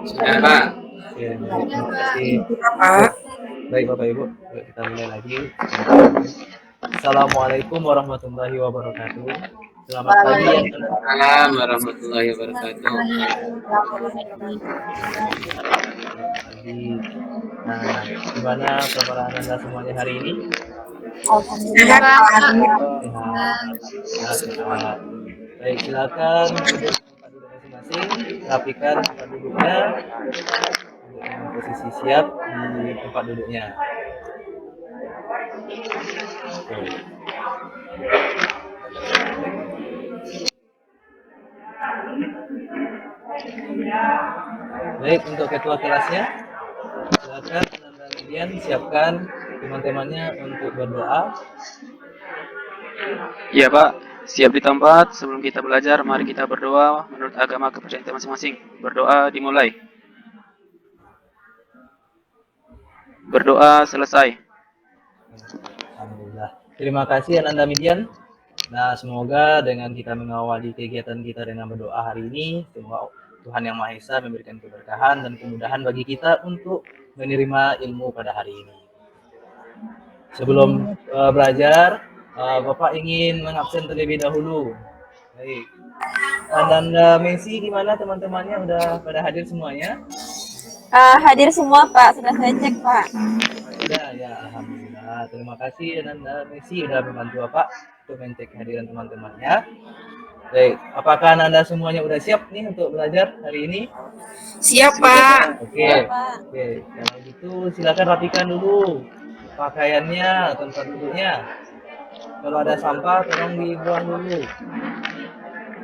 Sudah, Pak. Ya, baik, terima kasih. Pak. Baik, Bapak Ibu, yuk kita mulai lagi. Assalamualaikum warahmatullahi wabarakatuh. Selamat pagi ya. Waalaikumsalam warahmatullahi wabarakatuh. Selamat pagi. Nah, gimana kabar Anda semuanya hari ini? Sehat, Pak. Sehat. Sehat. Baik, silakan duduk di tempat duduk masing-masing. Rapikan tempat duduknya. Duduk dengan posisi siap di tempat duduknya. Oke. Baik, untuk ketua kelasnya, silakan Ananda Median siapkan teman-temannya untuk berdoa. Iya Pak, siap di tempat. Sebelum kita belajar, mari kita berdoa menurut agama kepercayaan kita masing-masing. Berdoa dimulai. Berdoa selesai. Alhamdulillah. Terima kasih Ananda Median. Nah, semoga dengan kita mengawali kegiatan kita dengan berdoa hari ini, semoga Tuhan Yang Maha Esa memberikan keberkahan dan kemudahan bagi kita untuk menerima ilmu pada hari ini. Sebelum belajar, Bapak ingin mengabsen terlebih dahulu. Baik. Ananda Messi gimana teman-temannya, udah pada hadir semuanya? Hadir semua Pak, sudah saya cek Pak. Ya, alhamdulillah. Terima kasih Ananda Messi sudah membantu Bapak untuk mencek kehadiran teman-temannya. Baik, apakah Anda semuanya udah siap nih untuk belajar hari ini? Siap, Pak. Oke. Kalau gitu silakan rapikan dulu pakaiannya, tempat duduknya. Kalau ada sampah tolong dibuang dulu.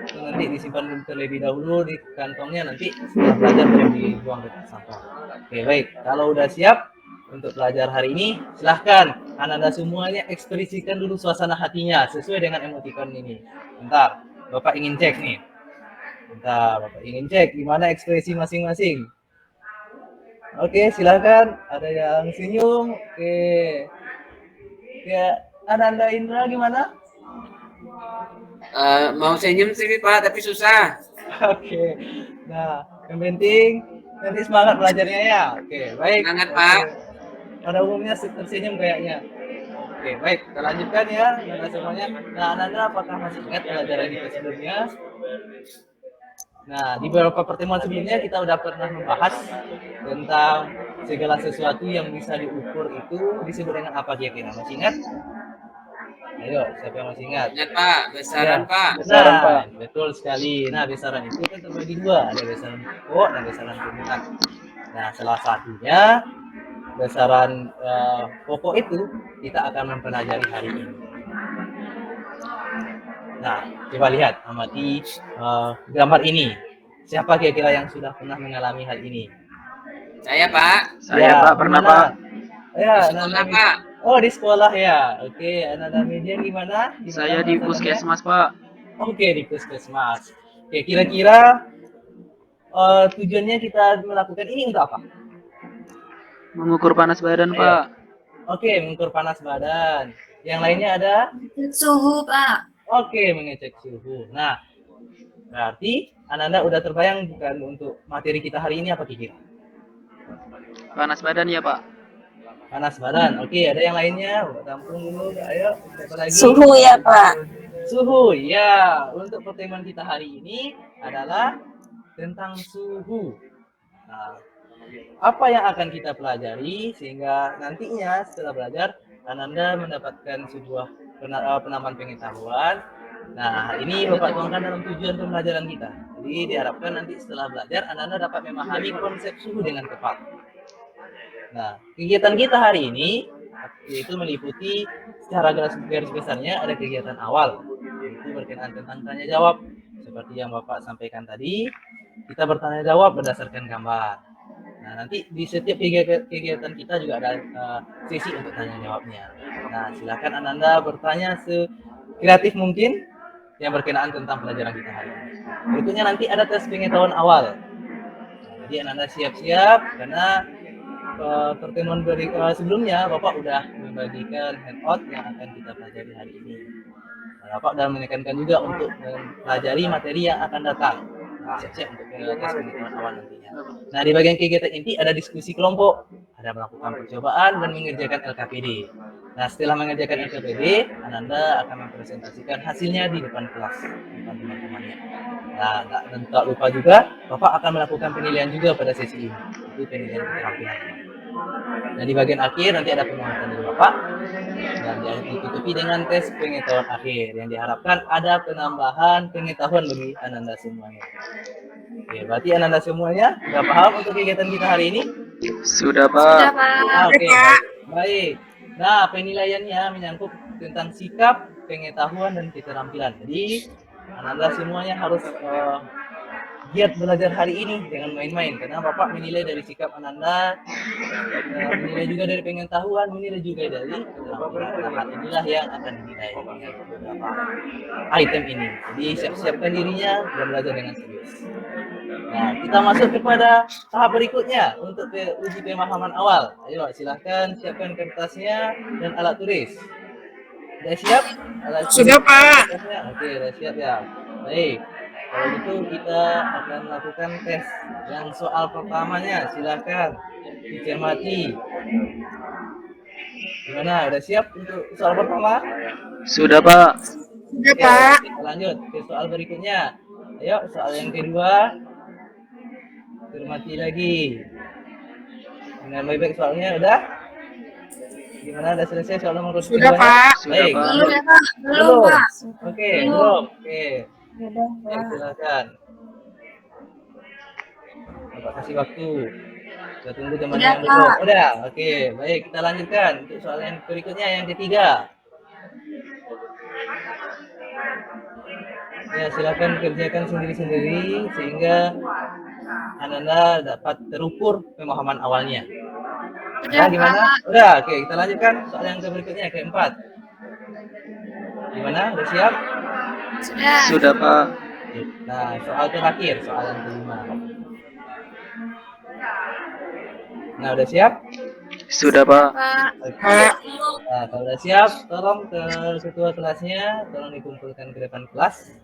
Itu nanti disimpan terlebih dahulu di kantongnya, nanti setelah belajar baru dibuang ke sampah. Oke, baik. Kalau udah siap untuk belajar hari ini, silahkan Anda semuanya ekspresikan dulu suasana hatinya sesuai dengan emoticon ini. Bentar, Bapak ingin cek nih. Bapak ingin cek gimana ekspresi masing-masing. Oke, silahkan. Ada yang senyum. Oke. Ya, Ananda Indra gimana? Mau senyum sih Pak, tapi susah. Oke. Nah, yang penting nanti semangat belajarnya ya. Oke, baik. Semangat, Pak. Pada umumnya tersenyum kayaknya. Oke, baik. Kita lanjutkan ya, Anda semuanya. Nah, Anda apakah masih ingat pelajaran kita sebelumnya? Nah, di beberapa pertemuan sebelumnya kita udah pernah membahas tentang segala sesuatu yang bisa diukur itu disebut dengan apa kira-kira? Masih ingat? Ayo, siapa yang masih ingat? Ingat Pak, besaran Ya. Pak. Besaran, Pak. Betul sekali. Nah, besaran itu kan terbagi dua, ada besaran pokok dan besaran peminat. Nah, salah satunya besaran pokok itu kita akan mempelajari hari ini. Nah, coba lihat, amati gambar ini. Siapa kira-kira yang sudah pernah mengalami hal ini? Saya Pak. Saya Pak, pernah Pak. Ya, Di sekolah Pak. Oh, di sekolah ya. Oke, Ananda Median gimana? Saya di puskesmas Pak. Oke, di puskesmas. Oke, kira-kira tujuannya kita melakukan ini untuk apa? Mengukur panas badan Pak. Oke, mengukur panas badan. Yang lainnya ada? Suhu, Pak. Oke, mengecek suhu. Nah, berarti Ananda udah terbayang bukan untuk materi kita hari ini apa kira? Panas badan ya Pak. Panas badan. Oke, ada yang lainnya? Tampung dulu. Ayo, siapa lagi? Suhu ya Pak. Suhu, ya. Untuk pertemuan kita hari ini adalah tentang suhu. Nah, apa yang akan kita pelajari sehingga nantinya setelah belajar Ananda mendapatkan sebuah penambahan pengetahuan. Nah, ini Bapak tuangkan dalam tujuan pembelajaran kita. Jadi diharapkan nanti setelah belajar Ananda dapat memahami konsep suhu dengan tepat. Nah, kegiatan kita hari ini yaitu meliputi secara garis besarnya ada kegiatan awal, yaitu berkenaan tentang tanya jawab. Seperti yang Bapak sampaikan tadi, kita bertanya jawab berdasarkan gambar. Nah, nanti di setiap kegiatan kita juga ada sesi untuk tanya jawabnya. Nah, silakan Ananda bertanya sekreatif mungkin yang berkenaan tentang pelajaran kita hari ini. Berikutnya nanti ada tes pengetahuan awal. Nah, jadi Ananda siap-siap karena pertemuan sebelumnya Bapak udah membagikan handout yang akan kita pelajari hari ini. Nah, Bapak sudah menekankan juga untuk mempelajari materi yang akan datang. siap-siap untuk tes pengetahuan awal nantinya. Nah, di bagian kegiatan inti ada diskusi kelompok, ada melakukan percobaan dan mengerjakan LKPD. Nah, setelah mengerjakan LKPD, Ananda akan mempresentasikan hasilnya di depan kelas, di depan teman-temannya. Nah, dan tak lupa juga, Bapak akan melakukan penilaian juga pada sesi ini. Itu penilaian keterampilan. Dan di bagian akhir nanti ada penguatan dari Bapak, dan ditutupi dengan tes pengetahuan akhir yang diharapkan ada penambahan pengetahuan bagi Ananda semuanya. Oke, berarti Ananda semuanya sudah paham untuk kegiatan kita hari ini? Sudah, Sudah, Pak. Pak. Oke, baik. Nah, penilaiannya menyangkut tentang sikap, pengetahuan, dan keterampilan. Jadi, Ananda semuanya harus giat belajar hari ini, jangan main-main. Karena Bapak menilai dari sikap Ananda, menilai juga dari pengetahuan, menilai juga dari keterampilan. Nah, hal inilah yang akan dinilai dengan beberapa item ini. Jadi, siap-siapkan dirinya dan belajar dengan serius. Nah, kita masuk kepada tahap berikutnya untuk uji pemahaman awal. Ayo, silahkan siapkan kertasnya dan alat tulis. Sudah siap? Sudah, Pak. Kertasnya? Oke, sudah siap ya. Baik. Kalau gitu kita akan melakukan tes. Yang soal pertamanya, silahkan dicermati. Gimana? Udah siap untuk soal pertama? Sudah, Pak. Sudah, Oke, Pak. kita lanjut ke soal berikutnya. Ayo, soal yang kedua. Cermati lagi. Dengan baik-baik soalnya udah? Gimana, udah selesai soal nomor Sudah, keduanya? Pak. Sudah, Baik. Pak. Belum ya, Pak? Belum, Pak. Oke, belum. Oke. Udah, Baik, Pak. silakan. Bapak kasih waktu. Kita tunggu teman Udah, yang belum. Pak. Udah. Oke, baik, kita lanjutkan untuk soal yang berikutnya, yang ketiga. Ya, silakan kerjakan sendiri-sendiri sehingga Ananda dapat terukur pemahaman awalnya. Udah, Nah, gimana? Pak. Udah, oke, kita lanjutkan soal yang berikutnya, keempat. Gimana? Udah siap? Sudah. Sudah, Pak. Nah, soal terakhir, soal yang kelima. Nah, udah siap? Sudah, Pak. Pak. Oke. Pak. Nah, kalau udah siap, tolong ke ketua kelasnya, tolong dikumpulkan ke depan kelas.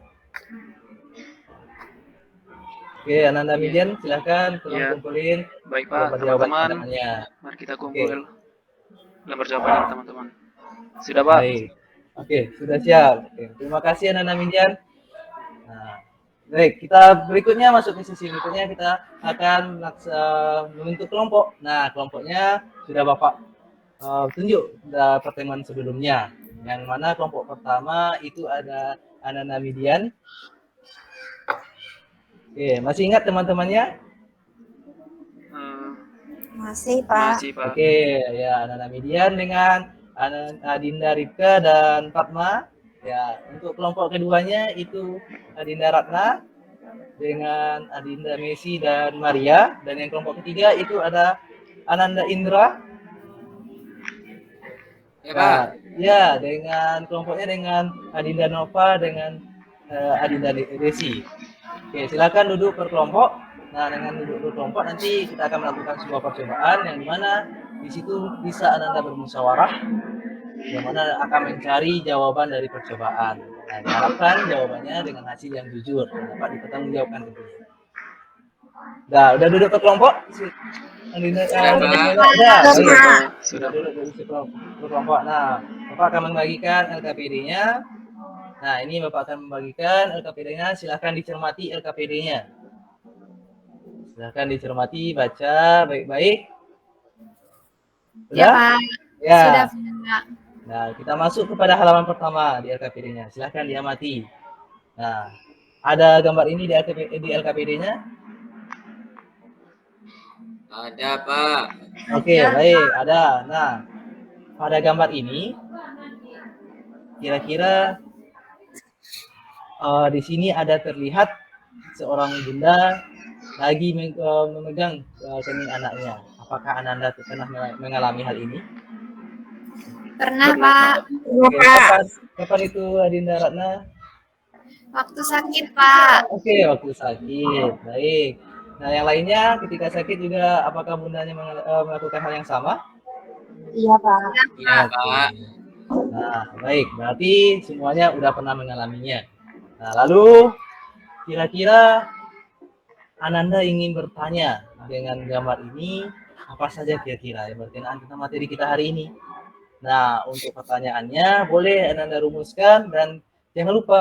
Oke, Ananda Midian, silahkan tolong Ya. kumpulin Baik, Pak. jawaban Teman-teman, pertanyaannya. mari kita kumpul lembar jawabannya, teman-teman. Sudah, Pak. Baik. Oke, sudah siap. Oke, terima kasih Ananda Midian. Nah, baik, kita berikutnya masuk ke sesi berikutnya, kita akan membentuk kelompok. Nah, kelompoknya sudah Bapak tunjuk pada pertemuan sebelumnya. Yang mana kelompok pertama itu ada Ananda Midian. Oke, masih ingat teman-temannya? Masih, Pak. Masih, Pak. Oke, ya Ananda Midian dengan Adinda Ripka dan Fatma. Ya, untuk kelompok keduanya itu Adinda Ratna dengan Adinda Messi dan Maria, dan yang kelompok ketiga itu ada Ananda Indra. Ya, Pak. Nah, ya, dengan kelompoknya dengan Adinda Nova dengan Adinda Desi. Oke, silakan duduk per kelompok. Nah, dengan duduk per kelompok nanti kita akan melakukan sebuah percobaan yang dimana di situ bisa Ananda bermusyawarah, yang mana akan mencari jawaban dari percobaan. Nah, diharapkan jawabannya dengan hasil yang jujur dan dapat dipertanggungjawabkan tentunya. Nah, udah duduk per kelompok? Adinda, Sudah, Pak. udah, Sudah, baik. Pak. Sudah Sudah. duduk di kelompok. Nah, Bapak akan membagikan LKPD-nya. Nah, ini Bapak akan membagikan LKPD-nya. Silahkan dicermati LKPD-nya. Silahkan dicermati, baca baik-baik. Ya, Sudah? Pak. Ya. Sudah, Pak. Nah, kita masuk kepada halaman pertama di LKPD-nya. Silahkan diamati. Nah, ada gambar ini di LKPD-nya. Ada, Pak. Oke, baik, ada. Nah, pada gambar ini kira-kira di sini ada terlihat seorang bunda lagi memegang kening anaknya. Apakah Ananda pernah mengalami hal ini? Pernah, Pak. Oke, kapan itu Adinda Ratna? Waktu sakit, Pak. Oke, waktu sakit. Baik. Nah, yang lainnya ketika sakit juga apakah bundanya melakukan hal yang sama? Iya, Pak. Iya, Pak. Nah, baik. Berarti semuanya udah pernah mengalaminya. Nah, lalu kira-kira Ananda ingin bertanya dengan gambar ini, apa saja kira-kira yang berkenaan tentang materi kita hari ini. Nah, untuk pertanyaannya boleh Ananda rumuskan dan jangan lupa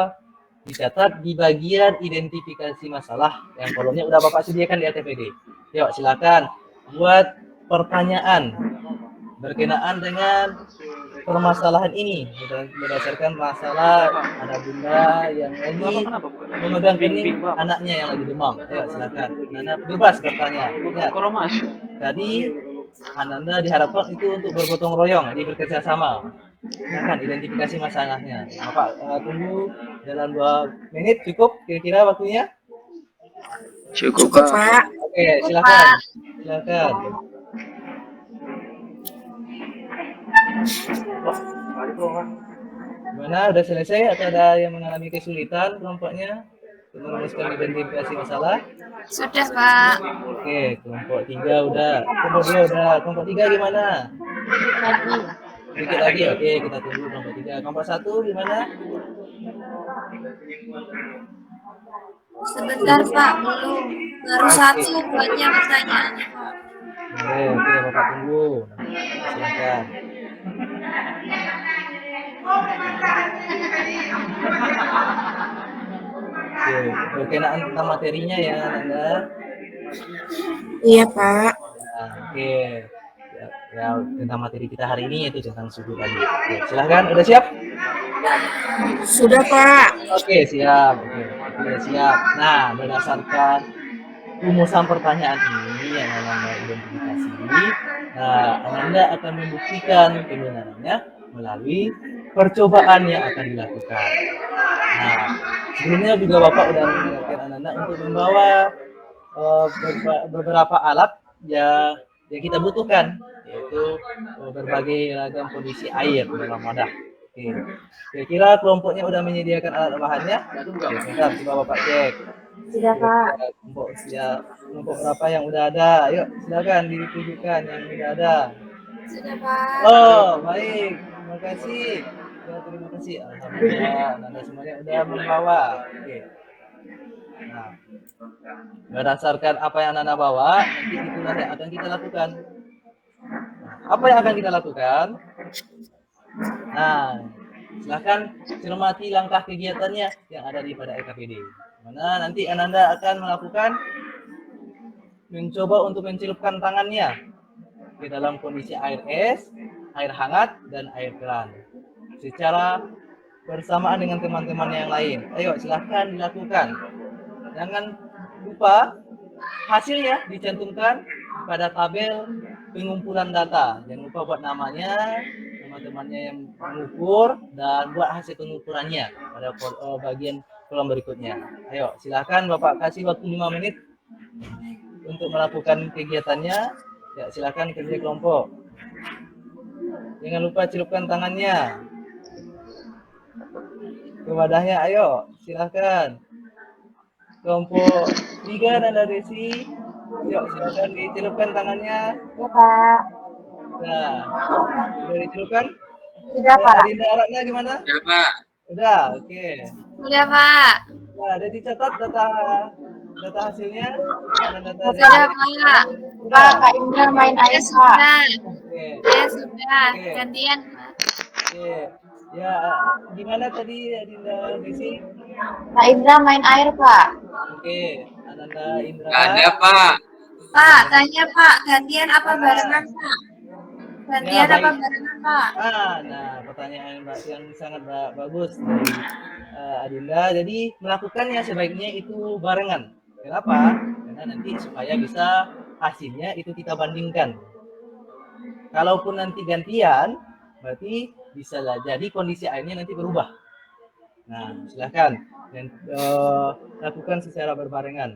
dicatat di bagian identifikasi masalah yang kolomnya udah Bapak sediakan di RTPD. Yuk, silakan buat pertanyaan berkenaan dengan permasalahan ini berdasarkan masalah ada bunda yang lagi memegang kening anaknya yang lagi demam. Ayo silakan, Ananda bebas bertanya. Ingat, tadi Ananda diharapkan itu untuk bergotong royong, jadi bekerja sama. Silakan identifikasi masalahnya. Bapak tunggu dalam 2 menit cukup kira-kira waktunya. Cukup, Cukup, Pak. Pak. Oke, silakan. Silakan. Gimana? Udah selesai atau ada yang mengalami kesulitan kelompoknya untuk merumuskan identifikasi masalah? Sudah, Pak. Oke, kelompok 3 udah. Kelompok 2 udah. Kelompok 3 gimana? Sedikit lagi. Oke, kita tunggu kelompok 3. Kelompok 1 gimana? Sebentar, Pak. Belum. Baru satu buatnya pertanyaannya, Pak. Oke, Bapak tunggu. Silakan. Oke, berkenaan tentang materinya ya, Nanda. Iya, Pak. Nah, oke. Ya, tentang materi kita hari ini yaitu tentang suhu tadi. Oke, silahkan, udah siap? Sudah, Pak. Oke, siap. Oke, udah siap. Nah, berdasarkan rumusan pertanyaan ini yang Ananda identifikasi, nah, Ananda akan membuktikan kebenarannya melalui percobaan yang akan dilakukan. Nah, sebelumnya juga Bapak sudah mengingatkan Ananda untuk membawa beberapa alat yang kita butuhkan, yaitu berbagai ragam kondisi air dalam wadah. Oke, kira-kira kelompoknya sudah menyediakan alat bahannya? Oke, sebentar, coba Bapak cek. Sudah, Pak. Kelompok berapa yang udah ada? Yuk, silakan ditunjukkan yang udah ada. Sudah, Pak. Oh, baik. Terima kasih. Ya, terima kasih. Alhamdulillah, Anda semuanya udah membawa. Oke. Nah, berdasarkan apa yang Anda bawa, nanti itulah yang akan kita lakukan. Nah, apa yang akan kita lakukan? Nah, silahkan cermati langkah kegiatannya yang ada di pada LKPD. Mana nanti Ananda akan melakukan mencoba untuk mencelupkan tangannya ke dalam kondisi air es, air hangat, dan air keran secara bersamaan dengan teman-teman yang lain. Ayo silahkan dilakukan. Jangan lupa hasilnya dicantumkan pada tabel pengumpulan data. Jangan lupa buat namanya, teman-temannya yang mengukur, dan buat hasil pengukurannya pada bagian kolom berikutnya. Ayo silahkan Bapak kasih waktu 5 menit untuk melakukan kegiatannya. Ya, silahkan kerja kelompok. Jangan lupa celupkan tangannya ke wadahnya. Ayo silahkan. Kelompok 3 Nanda Desi. Yuk silahkan dicelupkan tangannya. Ya, Pak. Nah, sudah dicelupkan? Sudah, Pak. Adinda alatnya gimana? Ya, Pak. Udah, oke. Sudah, Pak. Nah, ada dicatat data hasilnya. Data Sudah, Pak. Pak, Kak Indra main Ya, air, Pak. sudah. Oke. Ya, sudah. Oke. Gantian, Pak. Oke. Ya, gimana tadi Adinda Desi? Kak Indra main air, Pak. Oke, Ananda Indra. Nggak ada, Pak. Pak, tanya, Pak. Gantian apa barengan, Pak? Gantian Ya, apa baik. barengan, Pak? Nah, pertanyaan yang sangat bagus dari Adinda. Jadi melakukannya sebaiknya itu barengan. Kenapa? Karena nanti supaya bisa hasilnya itu kita bandingkan. Kalaupun nanti gantian, berarti bisa jadi kondisi airnya nanti berubah. Nah, silahkan dan lakukan secara berbarengan.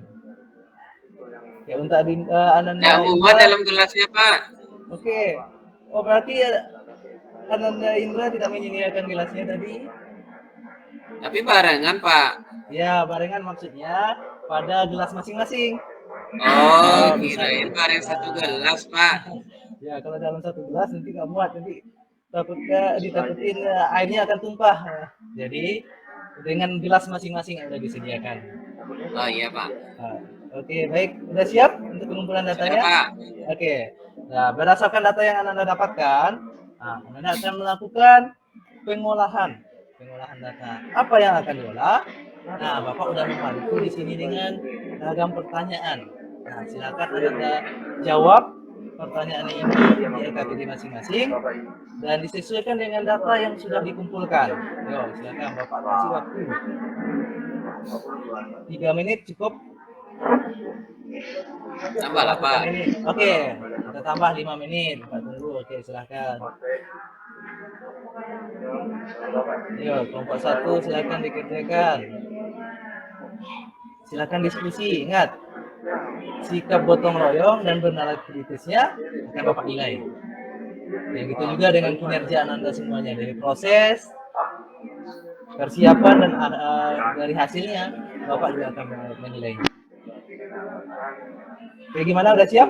Ya, untuk Ananda Nggak muat Indra. dalam gelasnya, Pak. Oke. Oh, berarti Ananda Indra tidak menyediakan gelasnya tadi? Tapi barengan, Pak. Ya, barengan maksudnya pada gelas masing-masing. Oh, bisa kirain nih. bareng satu gelas, Pak. Ya, kalau dalam satu gelas nanti nggak muat, nanti ditakutin airnya akan tumpah. Jadi dengan gelas masing-masing yang sudah disediakan. Oh iya, Pak. Nah, Oke, baik. Sudah siap untuk pengumpulan Sudah, datanya? Pak. Oke. Nah, berdasarkan data yang Anda dapatkan, Anda akan melakukan pengolahan data. Apa yang akan diolah? Nah, Bapak udah membantu di sini dengan ragam pertanyaan. Nah, silakan Anda jawab pertanyaan ini di LKPD masing-masing dan disesuaikan dengan data yang sudah dikumpulkan. Yo, silakan Bapak kasih waktu. 3 menit cukup. Tambah lah, Pak. Oke, kita tambah 5 menit. Bapak tunggu. Oke, silakan. Yo, kelompok 1 silakan dikerjakan. Silakan diskusi. Ingat, sikap gotong royong dan benalar kritisnya akan Bapak nilai. Begitu juga dengan kinerja Anda semuanya, dari proses, persiapan dan dari hasilnya Bapak juga akan menilai. Oke, gimana? Udah siap?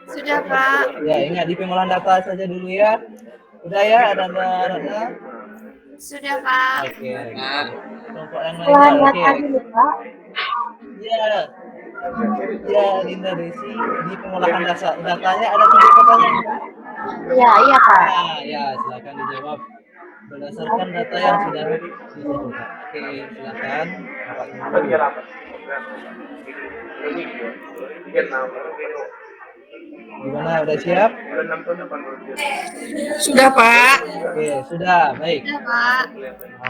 Sudah, Pak. Ya, ingat di pengolahan data saja dulu ya. Udah ya, ada Ratna? Sudah, Pak. Oke. Pak. Kelompok yang lain. Pengolahan Oke. data dulu, Pak. Ya. Ya, Linda Desi, di pengolahan datanya ada 3 pertanyaan. Iya, iya, Pak. Nah, ya, silakan dijawab berdasarkan data yang sudah dikumpulkan. Oke, silakan. Bapak tunggu. Gimana, udah siap? Sudah, Pak. Oke, sudah. Baik. Sudah, Pak.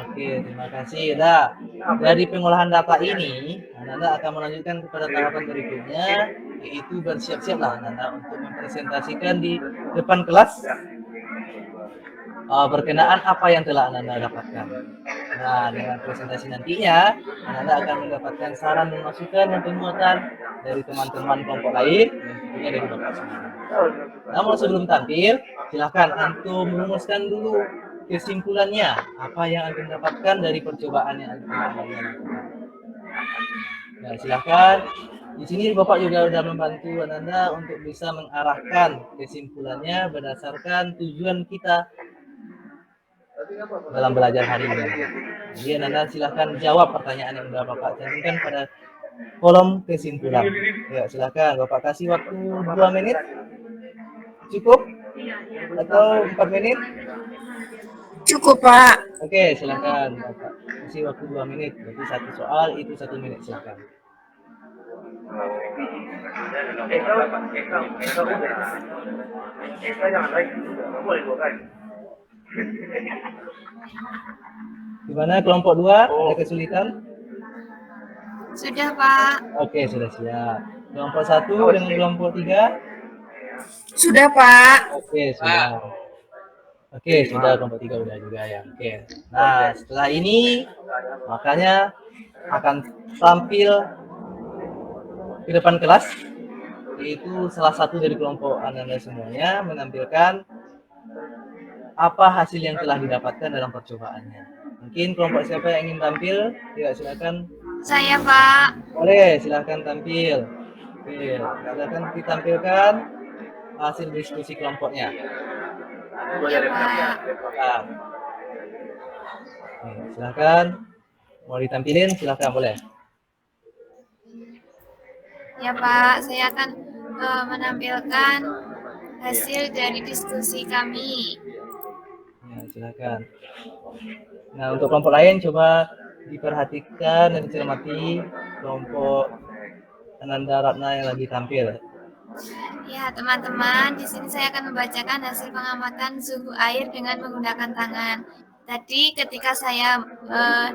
Oke, terima kasih. Dah, dari pengolahan data ini, Anda akan melanjutkan kepada tahapan berikutnya, yaitu bersiap-siaplah Anda untuk mempresentasikan di depan kelas berkenaan apa yang telah Anda dapatkan. Nah, dengan presentasi nantinya, Anda akan mendapatkan saran dan masukan dan penguatan dari teman-teman kelompok lain, dan tentunya dari Bapak semua. Namun sebelum tampil, silakan antum merumuskan dulu kesimpulannya, apa yang akan dapatkan dari percobaan yang akan Anda lakukan. Nah, silakan. Di sini Bapak juga sudah membantu Anda untuk bisa mengarahkan kesimpulannya berdasarkan tujuan kita dalam belajar hari ini. Jadi Anda silahkan jawab pertanyaan yang sudah Bapak cantumkan pada kolom kesimpulan. Ya, silahkan Bapak kasih waktu 2 menit. Cukup? Atau 4 menit? Cukup, Pak. Oke, silahkan Bapak kasih waktu 2 menit. Berarti satu soal itu 1 menit, silahkan. Gimana kelompok 2? Ada kesulitan? Sudah, Pak. Oke, sudah siap. Kelompok 1 dengan kelompok 3? Sudah, Pak. Oke, sudah. Oke, sudah kelompok 3 udah juga ya. Oke. Nah, setelah ini makanya akan tampil ke depan kelas, yaitu salah satu dari kelompok Anda semuanya menampilkan apa hasil yang telah didapatkan dalam percobaannya. Mungkin kelompok siapa yang ingin tampil? Ya, silakan. Saya, Pak. Boleh, silakan tampil. Oke, silakan ditampilkan hasil diskusi kelompoknya. Ya, Pak. Nah, oke, silakan. Mau ditampilin, silakan boleh. Ya, Pak. Saya akan menampilkan hasil dari diskusi kami. Ya, silakan. Nah, untuk kelompok lain coba diperhatikan dan dicermati kelompok Ananda Ratna yang lagi tampil. Ya, teman-teman, di sini saya akan membacakan hasil pengamatan suhu air dengan menggunakan tangan. Tadi ketika saya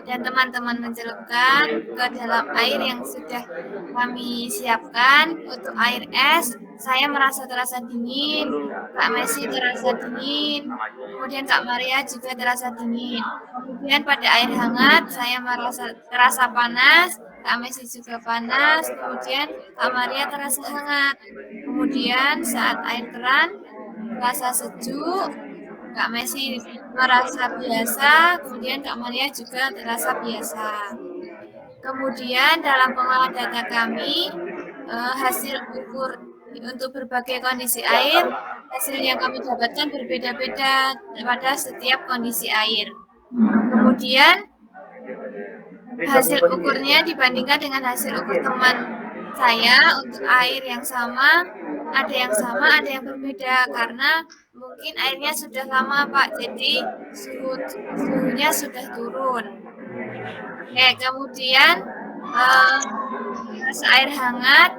dan teman-teman mencelupkan ke dalam air yang sudah kami siapkan untuk air es, saya merasa terasa dingin, Kak Messi terasa dingin, kemudian Kak Maria juga terasa dingin. Kemudian pada air hangat saya merasa terasa panas, Kak Messi juga panas, kemudian Kak Maria terasa hangat. Kemudian saat air terang terasa sejuk, Kak Messi merasa biasa, kemudian Kak Maria juga terasa biasa. Kemudian dalam pengolahan data kami, hasil ukur untuk berbagai kondisi air, hasil yang kami dapatkan berbeda-beda pada setiap kondisi air. Kemudian hasil ukurnya dibandingkan dengan hasil ukur teman saya untuk air yang sama, ada yang berbeda karena mungkin airnya sudah lama Pak, jadi suhunya sudah turun. Oke, kemudian rasa air hangat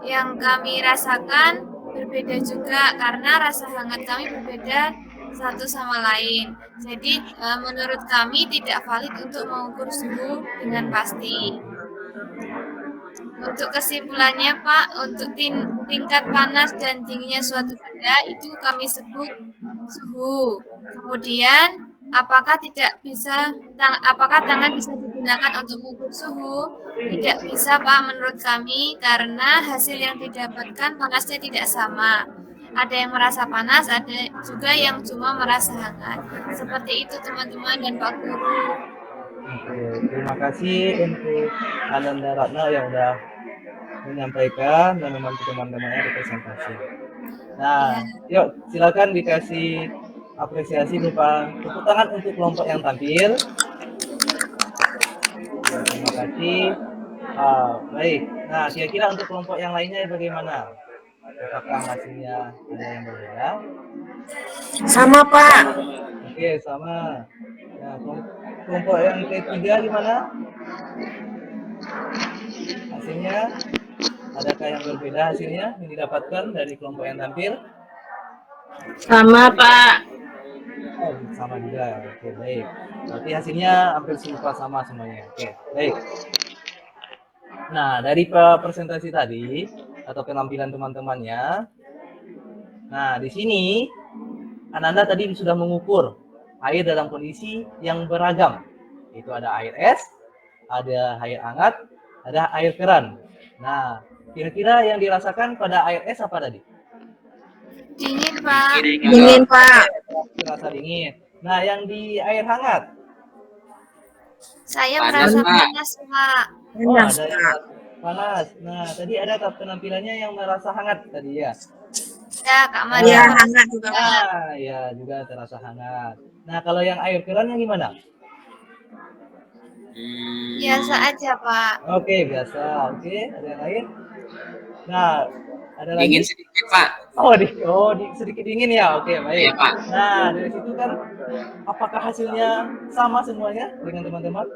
yang kami rasakan berbeda juga karena rasa hangat kami berbeda satu sama lain. Jadi menurut kami tidak valid untuk mengukur suhu dengan pasti. Untuk kesimpulannya Pak, untuk tingkat panas dan dinginnya suatu benda itu kami sebut suhu. Kemudian apakah tangan bisa digunakan untuk mengukur suhu? Tidak bisa Pak menurut kami karena hasil yang didapatkan panasnya tidak sama. Ada yang merasa panas, ada juga yang cuma merasa hangat. Seperti itu teman-teman dan Pak Guru. Oke, terima kasih untuk Ananda Ratna yang udah menyampaikan dan membantu teman-temannya di presentasi. Nah, yuk silakan dikasih apresiasi berupa tepuk tangan untuk kelompok yang tampil. Ya, terima kasih. Baik. Nah, kira-kira untuk kelompok yang lainnya bagaimana? Apakah hasilnya ada yang berbeda? Sama, Pak. Oke, sama. Nah, kelompok yang ketiga gimana? Hasilnya? Adakah yang berbeda hasilnya yang didapatkan dari kelompok yang tampil? Sama, Pak. Oh, sama juga. Oke, baik. Berarti hasilnya hampir serupa sama semuanya. Oke, baik. Nah, dari presentasi tadi atau penampilan teman-temannya, nah di sini Ananda tadi sudah mengukur air dalam kondisi yang beragam. Itu ada air es, ada air hangat, ada air keran. Nah, kira-kira yang dirasakan pada air es apa tadi? Dingin Pak. Dingin, Pak. Rasa dingin. Nah, yang di air hangat? Saya Panas, merasa Pak. panas Pak. Oh, Panas, ada yang Pak. panas. Nah, tadi ada penampilannya yang merasa hangat tadi ya. Ya, Kak Iya, Maria merasa hangat juga. Nah, ya juga terasa hangat. Nah, kalau yang air keran yang gimana? biasa aja Pak. Oke, biasa. Oke, ada yang lain? Nah, ada lagi? Dingin sedikit Pak. Sedikit dingin ya. Oke, baik. Iya Pak. Nah, dari situ kan apakah hasilnya sama semuanya dengan teman-teman?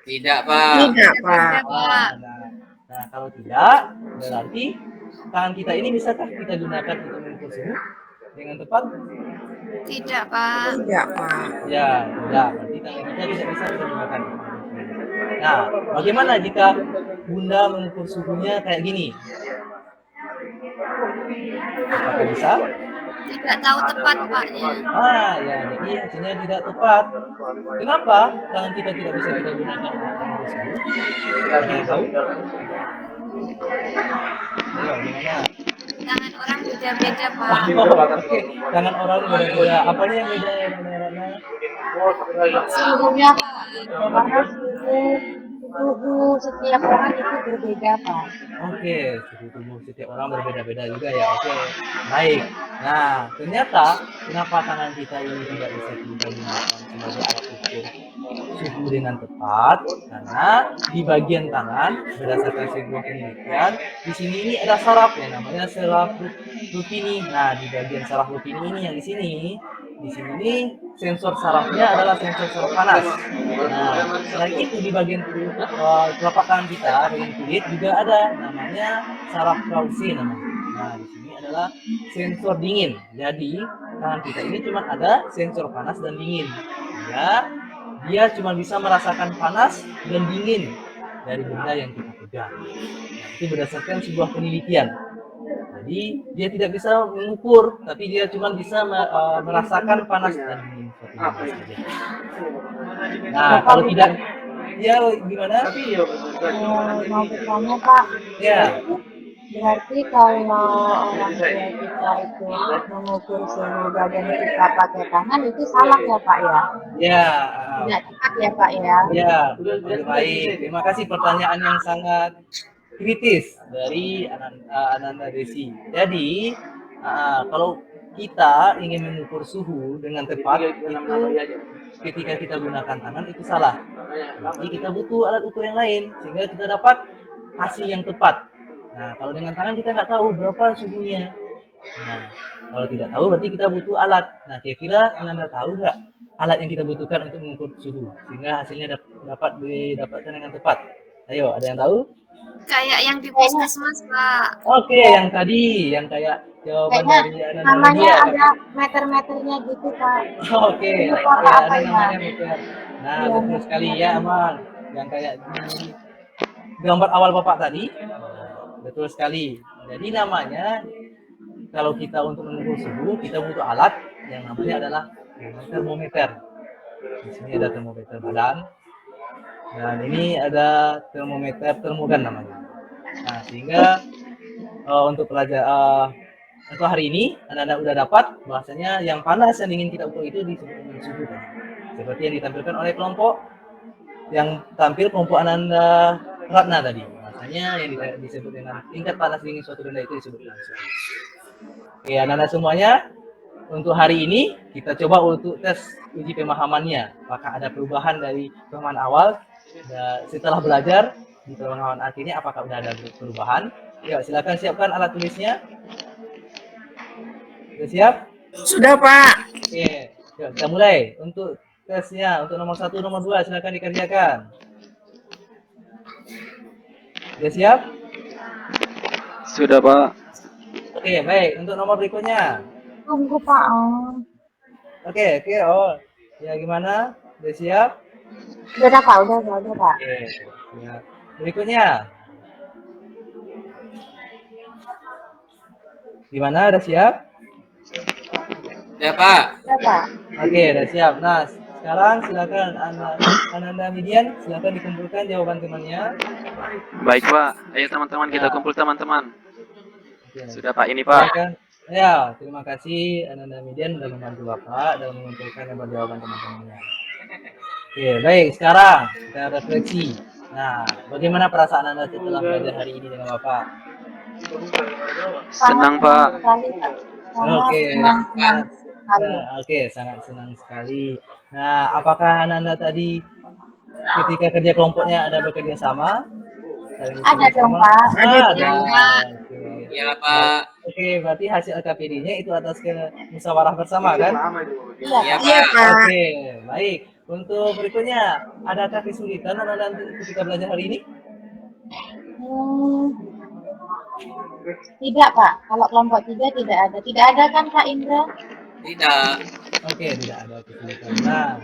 Tidak Pak. Tidak, Pak. Beda Pak. Nah, kalau tidak, berarti tangan kita ini bisakah kita gunakan untuk mengukur suhu dengan tepat? Tidak Pak. Tidak, Pak. Ya, tidak. Berarti tangan kita tidak bisa kita gunakan. Nah, bagaimana jika Bunda mengukur suhunya kayak gini? Apakah bisa? Tidak tahu tepat Paknya. Ya, jadi hasilnya tidak tepat. Kenapa tangan kita tidak bisa kita gunakan untuk mengukur suhu? Ada yang tahu? Ayo, gimana? Tangan orang beda-beda Pak. Oke, tangan orang beda-beda. Apanya yang beda ya, Bunda? Suhunya Pak. Karena suhu setiap orang itu berbeda Pak. Oke, suhu tubuh setiap orang berbeda-beda juga ya. Oke, baik. Nah, ternyata kenapa tangan kita ini tidak bisa kita gunakan sebagai alat ukur suhu dengan tepat? Karena di bagian tangan berdasarkan sebuah penelitian, di sini ini ada saraf yang namanya saraf Ruffini. Nah, di bagian saraf Ruffini ini yang di sini ini sensor sarafnya adalah sensor saraf panas. Nah, selain itu di bagian telapak tangan kita, bagian kulit juga ada namanya saraf Krause namanya. Nah, di sini adalah sensor dingin. Jadi, tangan kita ini cuma ada sensor panas dan dingin. Ya, dia cuma bisa merasakan panas dan dingin dari benda yang kita pegang. Nah, itu berdasarkan sebuah penelitian. Jadi dia tidak bisa mengukur, tapi dia cuma bisa merasakan panas dan dingin. Nah, kalau tidak, ya gimana? Mau bertanya Pak, Ya, berarti kalau orang tua kita itu mengukur suhu badan kita pakai tangan itu salah ya Pak ya? ya, Tidak tepat ya Pak ya? ya, baik. Terima kasih pertanyaan yang sangat kritis dari Ananda Desi. Jadi Kalau kita ingin mengukur suhu dengan tepat itu ketika kita gunakan tangan itu salah. Jadi kita butuh alat ukur yang lain sehingga kita dapat hasil yang tepat. Nah, kalau dengan tangan kita nggak tahu berapa suhunya. Nah, kalau tidak tahu berarti kita butuh alat. Nah, kira-kira Anda tahu nggak alat yang kita butuhkan untuk mengukur suhu sehingga hasilnya dapat didapatkan dengan tepat? Ayo, ada yang tahu? Kayak yang di puskesmas, Pak. Oke, yang tadi, yang kayak jawaban dari Kayaknya Anda namanya Nadia. ada meter-meternya gitu Pak. Oke, Lupa oke, apa ada ya? namanya meter. Nah, Iya, betul sekali ya, Aman. Yang kayak di gambar awal Bapak tadi. Betul sekali. Jadi namanya kalau kita untuk mengukur suhu, kita butuh alat yang namanya adalah termometer. Di sini ada termometer badan. Dan ini ada termometer termogan namanya. Nah, sehingga untuk untuk hari ini Anda udah dapat bahasanya yang panas yang ingin kita ukur itu disebut dengan suhu. Seperti yang ditampilkan oleh kelompok yang tampil kelompok Ananda Ratna tadi. Bahasanya yang disebut dengan tingkat panas dingin suatu benda itu disebut dengan suhu. Oke, Ananda semuanya, untuk hari ini kita coba untuk tes uji pemahamannya. Apakah ada perubahan dari pemahaman awal setelah belajar di pemahaman akhirnya, apakah sudah ada perubahan? Yuk, silakan siapkan alat tulisnya. Sudah siap? Sudah, Pak. Oke, yuk, kita mulai. Untuk tesnya, untuk nomor 1, nomor 2, silakan dikerjakan. Sudah siap? Sudah, Pak. Oke, baik. Untuk nomor berikutnya. Tunggu Pak. Oke, oh. Ya, gimana? Sudah siap? Udah Pak, udah Pak. Oke, ya. Berikutnya. Gimana? Udah siap? Ya, Pak. Udah Pak. Oke, udah siap. Nah, sekarang silakan Ananda Midian, silakan dikumpulkan jawaban temannya. Baik, Pak. Ayo teman-teman kita Ya. kumpul teman-teman. Oke. Sudah, Pak. Ini, Pak. Silakan. Ya, terima kasih Ananda Midian sudah membantu Bapak dalam mengumpulkan jawaban teman-temannya. Oke, baik. Sekarang kita refleksi. Nah, bagaimana perasaan Anda setelah belajar hari ini dengan Bapak? Senang, Pak. Sekali, Pak. Oke. Senang sekali. Nah, oke, sangat senang sekali. Nah, apakah Ananda tadi ketika kerja kelompoknya ada bekerja sama? Ada dong Pak. Ada. Oke. Ya, Pak. Oke, berarti hasil LKPD-nya itu atas musyawarah bersama kan? Iya Ya, Pak. Iya, Pak. Pak. Oke, baik. Untuk berikutnya, adakah kesulitan Anda ketika belajar hari ini? Tidak Pak. Kalau kelompok 3 tidak ada. Tidak ada kan Kak Indra? Tidak. Oke, tidak ada kesulitan. Nah,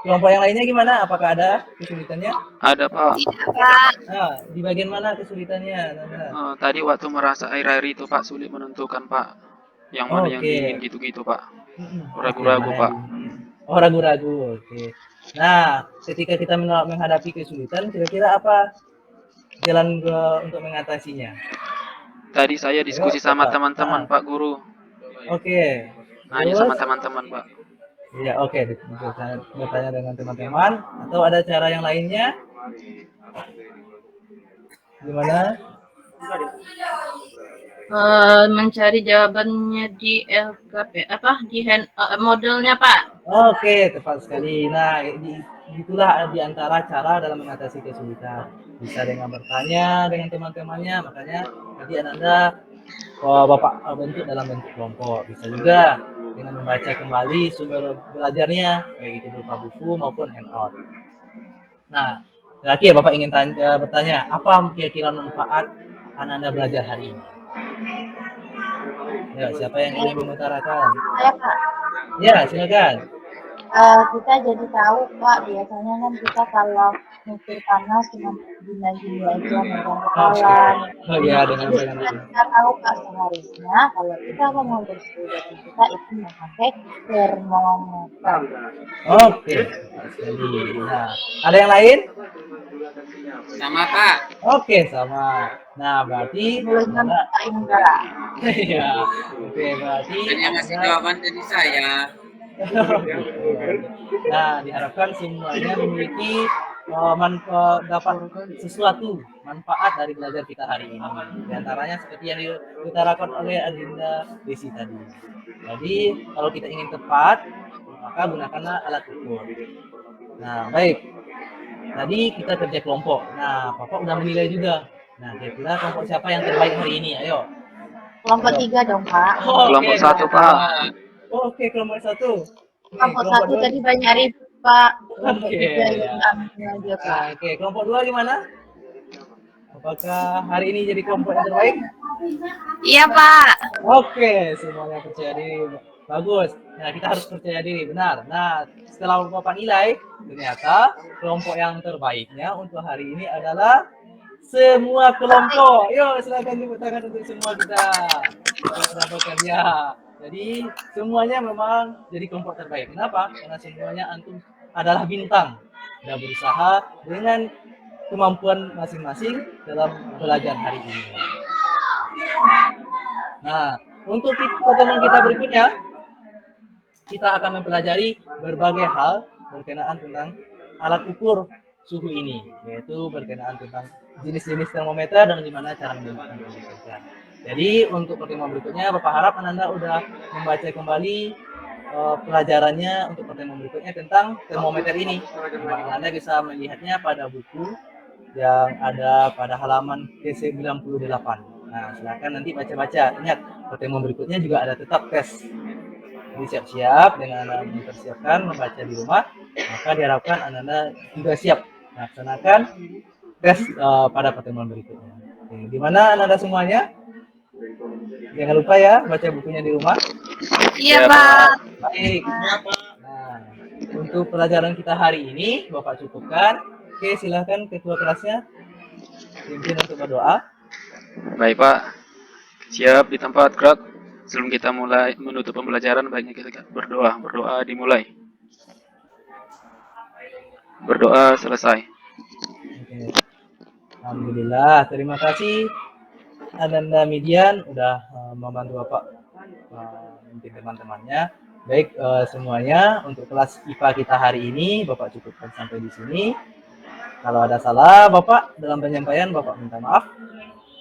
kelompok yang lainnya gimana? Apakah ada kesulitannya? Ada, Pak. Tidak, Pak. Nah, di bagian mana kesulitannya, Nanda? Tadi waktu merasa air-air itu, Pak, sulit menentukan, Pak. Yang mana yang Oke. dingin gitu-gitu, Pak. Mm-mm. Ragu-ragu, Oke, Pak. Oh, ragu-ragu. Oke. Nah, ketika kita menghadapi kesulitan, kira-kira apa jalan untuk mengatasinya? Tadi saya diskusi sama teman-teman, Pak Guru. Oke. Nanya sama teman-teman, Pak. Iya, oke. Bertanya dengan teman-teman. Atau ada cara yang lainnya? Gimana? Mencari jawabannya di LKP modelnya, Pak. Oke, tepat sekali. Nah, itulah di antara cara dalam mengatasi kesulitan. Bisa dengan bertanya dengan teman-temannya, makanya nanti Ananda Bapak bentuk dalam bentuk kelompok. Bisa juga dengan membaca kembali sumber belajarnya, baik itu berupa buku maupun handout. Nah, terakhir Bapak ingin bertanya, apa kira-kira manfaat Ananda belajar hari ini? Ya, siapa yang ingin mengutarakan? Saya Pak. Ya, silakan. Kita jadi tahu Pak, biasanya kan kita kalau ngukur panas cuma gini-gini aja megang kepala. Oh iya, dengan Jadi kita tahu Pak, seharusnya kalau kita mau mengukur suhu badan kita itu memakai termometer. Oke, sekali. Nah, ada yang lain? Sama, Pak. Oke, sama. Nah, berarti Mulutnya Pak Indra. iya. Oke, berarti Hanya ngasih jawaban dari saya. Nah, diharapkan semuanya memiliki dapat sesuatu manfaat dari belajar kita hari ini. Di antaranya seperti yang diutarakan oleh Adinda Desi tadi. Jadi kalau kita ingin tepat, maka gunakanlah alat ukur. Nah, baik. Tadi kita kerja kelompok. Nah, Bapak udah menilai juga. Nah, kira-kira kelompok siapa yang terbaik hari ini? Ayo. Kelompok 3 dong, Pak. Kelompok 1, Pak. Oke, kelompok 1. Kelompok 1 tadi banyak ribut, Pak. Kelompok Oke. 3 yang ambil aja, Pak. Oke, kelompok 2 gimana? Apakah hari ini jadi kelompok yang terbaik? Iya, Pak. Oke, semuanya percaya diri. Bagus. Nah, kita harus percaya diri, benar. Nah, setelah Bapak nilai, ternyata kelompok yang terbaiknya untuk hari ini adalah semua kelompok. Yuk, silakan tepuk tangan untuk semua kita. Kita sudah bekerja. Jadi, semuanya memang jadi kelompok terbaik. Kenapa? Karena semuanya antum adalah bintang. Dan berusaha dengan kemampuan masing-masing dalam belajar hari ini. Nah, untuk pertemuan kita berikutnya, kita akan mempelajari berbagai hal berkenaan tentang alat ukur suhu ini, yaitu berkenaan tentang jenis-jenis termometer dan gimana cara menggunakan termometer. Jadi untuk pertemuan berikutnya, Bapak harap Anda udah membaca kembali pelajarannya untuk pertemuan berikutnya tentang termometer ini. Anda bisa melihatnya pada buku yang ada pada halaman ke-98. Nah, silakan nanti baca-baca. Ingat, pertemuan berikutnya juga ada tetap tes. Jadi siap-siap dengan Anda mempersiapkan membaca di rumah, maka diharapkan Anda juga siap melaksanakan tes pada pertemuan berikutnya. Oke, gimana Anda semuanya? Jangan lupa ya baca bukunya di rumah. Iya, Pak. Baik. Nah, untuk pelajaran kita hari ini Bapak cukupkan. Oke, silakan ketua kelasnya pimpin untuk berdoa. Baik, Pak. Siap di tempat, gerak. Sebelum kita mulai menutup pembelajaran, baiknya kita berdoa. Berdoa dimulai. Berdoa selesai. Oke. Alhamdulillah, terima kasih Ananda Midian udah membantu Bapak memimpin teman-temannya. Baik semuanya, untuk kelas IPA kita hari ini Bapak cukupkan sampai di sini. Kalau ada salah Bapak dalam penyampaian, Bapak minta maaf.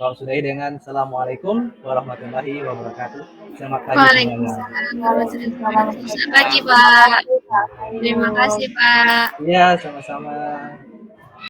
Kalau sudahi dengan Assalamualaikum warahmatullahi wabarakatuh. Selamat pagi semuanya. Waalaikumsalam. Selamat pagi, Pak. Terima kasih, Pak. Iya, sama-sama.